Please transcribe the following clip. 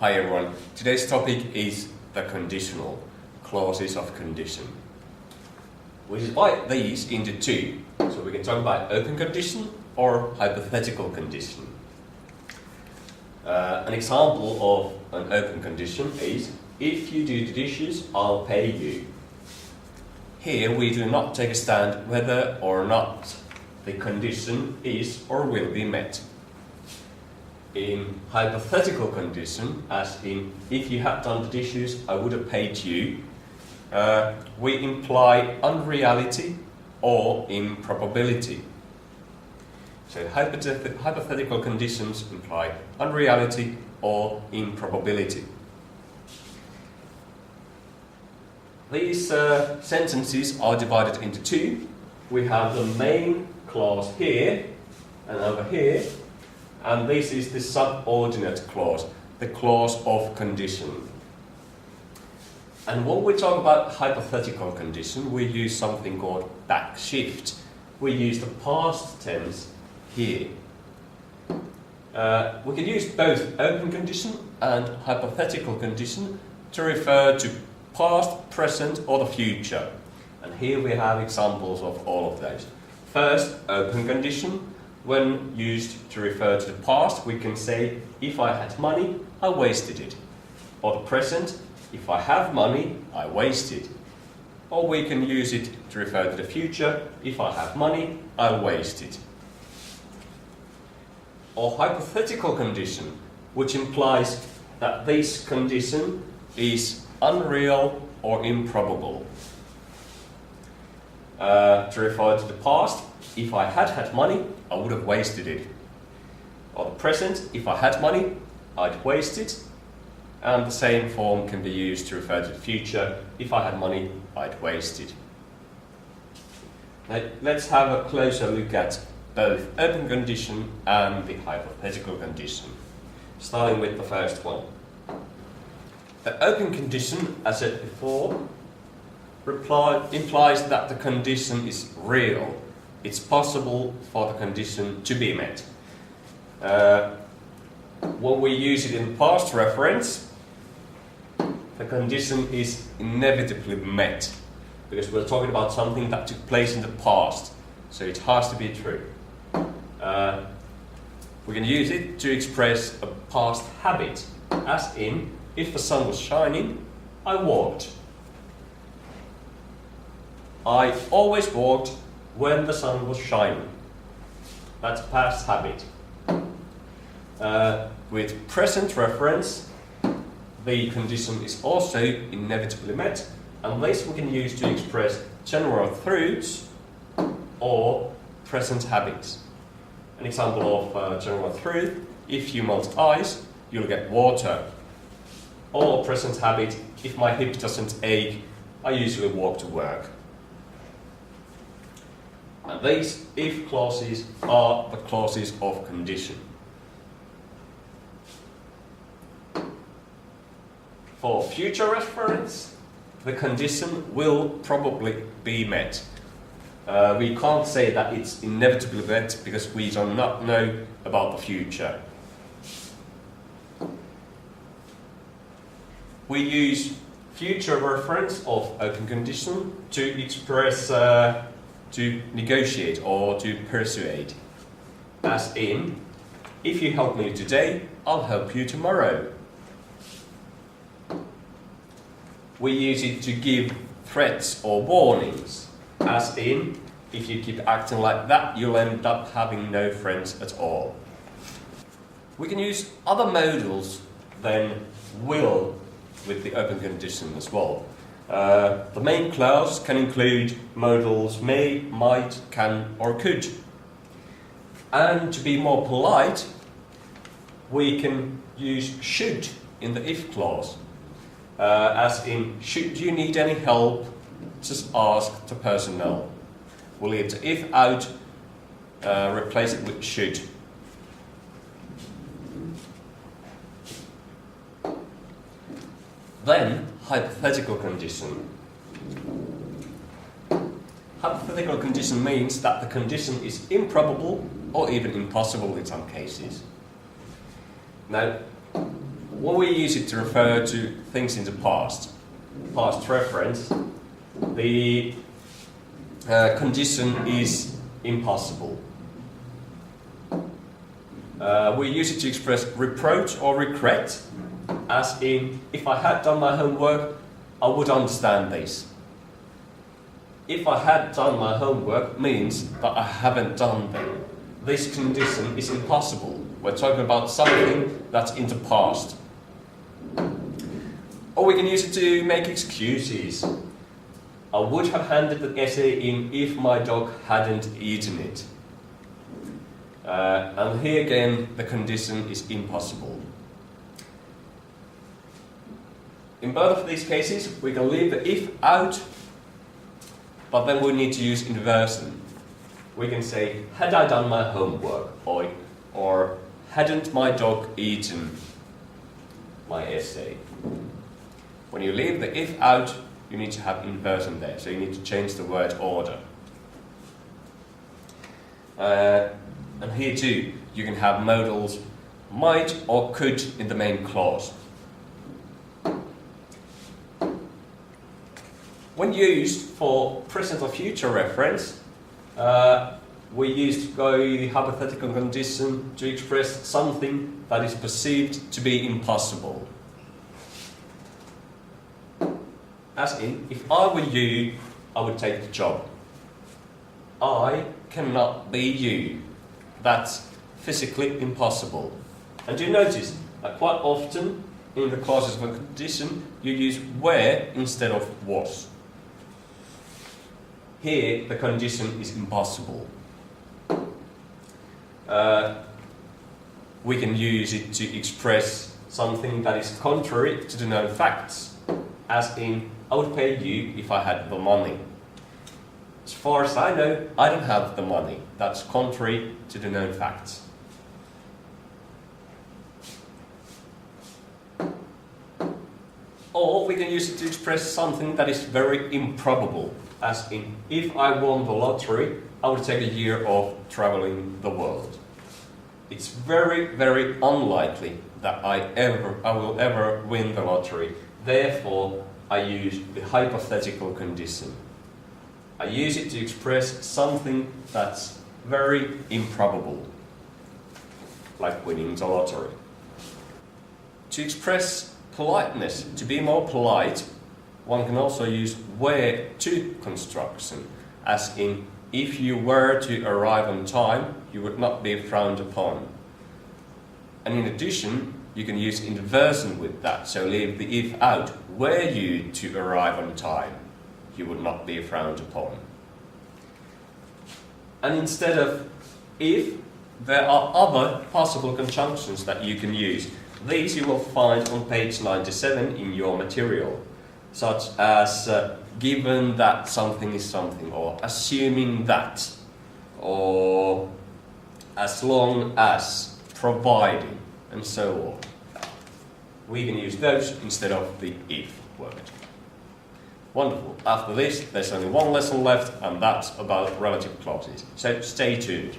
Hi everyone, today's topic is the conditional, clauses of condition. We divide these into two, so we can talk about open condition or hypothetical condition. An example of an open condition is, if you do the dishes, I'll pay you. Here we do not take a stand whether or not the condition is or will be met. In hypothetical condition, as in if you had done the dishes, I would have paid you, we imply unreality or improbability. So hypothetical conditions imply unreality or improbability. These sentences are divided into two. We have the main clause here and over here. And this is the subordinate clause, the clause of condition. And when we talk about hypothetical condition, we use something called backshift. We use the past tense here. We can use both open condition and hypothetical condition to refer to past, present, or the future. And here we have examples of all of those. First, open condition. When used to refer to the past, we can say, if I had money, I wasted it. Or the present, if I have money, I waste it. Or we can use it to refer to the future, if I have money, I waste it. Or hypothetical condition, which implies that this condition is unreal or improbable. To refer to the past, if I had money, I would have wasted it. Or the present, if I had money, I'd waste it. And the same form can be used to refer to the future. If I had money, I'd waste it. Now, let's have a closer look at both open condition and the hypothetical condition. Starting with the first one. The open condition, as said before, implies that the condition is real. It's possible for the condition to be met. When we use it in the past reference, the condition is inevitably met, because we're talking about something that took place in the past, so it has to be true. We can use it to express a past habit, as in, if the sun was shining, I walked. I always walked when the sun was shining. That's a past habit. With present reference, the condition is also inevitably met, and this we can use to express general truths or present habits. An example of general truth, if you melt ice, you'll get water. Or present habit, if my hip doesn't ache, I usually walk to work. And these if clauses are the clauses of condition. For future reference, the condition will probably be met. We can't say that it's inevitably met because we do not know about the future. We use future reference of open condition to express to negotiate or to persuade. As in, if you help me today, I'll help you tomorrow. We use it to give threats or warnings. As in, if you keep acting like that, you'll end up having no friends at all. We can use other modals than will with the open condition as well. The main clause can include modals may, might, can, or could. And to be more polite, we can use should in the if clause. As in, should you need any help, just ask the personnel. We'll leave the if out, replace it with should. Then, hypothetical condition. Hypothetical condition means that the condition is improbable or even impossible in some cases. Now, when we use it to refer to things in the past reference, the condition is impossible. We use it to express reproach or regret, as in, if I had done my homework, I would understand this. If I had done my homework means that I haven't done them. This condition is impossible. We're talking about something that's in the past. Or we can use it to make excuses. I would have handed the essay in if my dog hadn't eaten it. And here again, the condition is impossible. In both of these cases, we can leave the if out, but then we need to use inversion. We can say, had I done my homework, or hadn't my dog eaten my essay. When you leave the if out, you need to have inversion there, so you need to change the word order. And here too, you can have modals might or could in the main clause. When used for present or future reference, we use the hypothetical condition to express something that is perceived to be impossible. As in, if I were you, I would take the job. I cannot be you. That's physically impossible. And you notice that quite often in the clauses of a condition, you use were instead of was. Here, the condition is impossible. We can use it to express something that is contrary to the known facts, as in, I would pay you if I had the money. As far as I know, I don't have the money. That's contrary to the known facts. Or we can use it to express something that is very improbable, as in, if I won the lottery, I would take a year off traveling the world. It's very, very unlikely that I will ever win the lottery. Therefore, I use the hypothetical condition. I use it to express something that's very improbable, like winning the lottery. To express politeness, to be more polite, one can also use were to construction, as in, if you were to arrive on time, you would not be frowned upon. And in addition, you can use inversion with that, so leave the if out. Were you to arrive on time, you would not be frowned upon. And instead of if, there are other possible conjunctions that you can use. These you will find on page 97 in your material, such as given that something is something, or assuming that, or as long as, providing, and so on. We can use those instead of the if word. Wonderful. After this, there's only one lesson left, and that's about relative clauses. So stay tuned.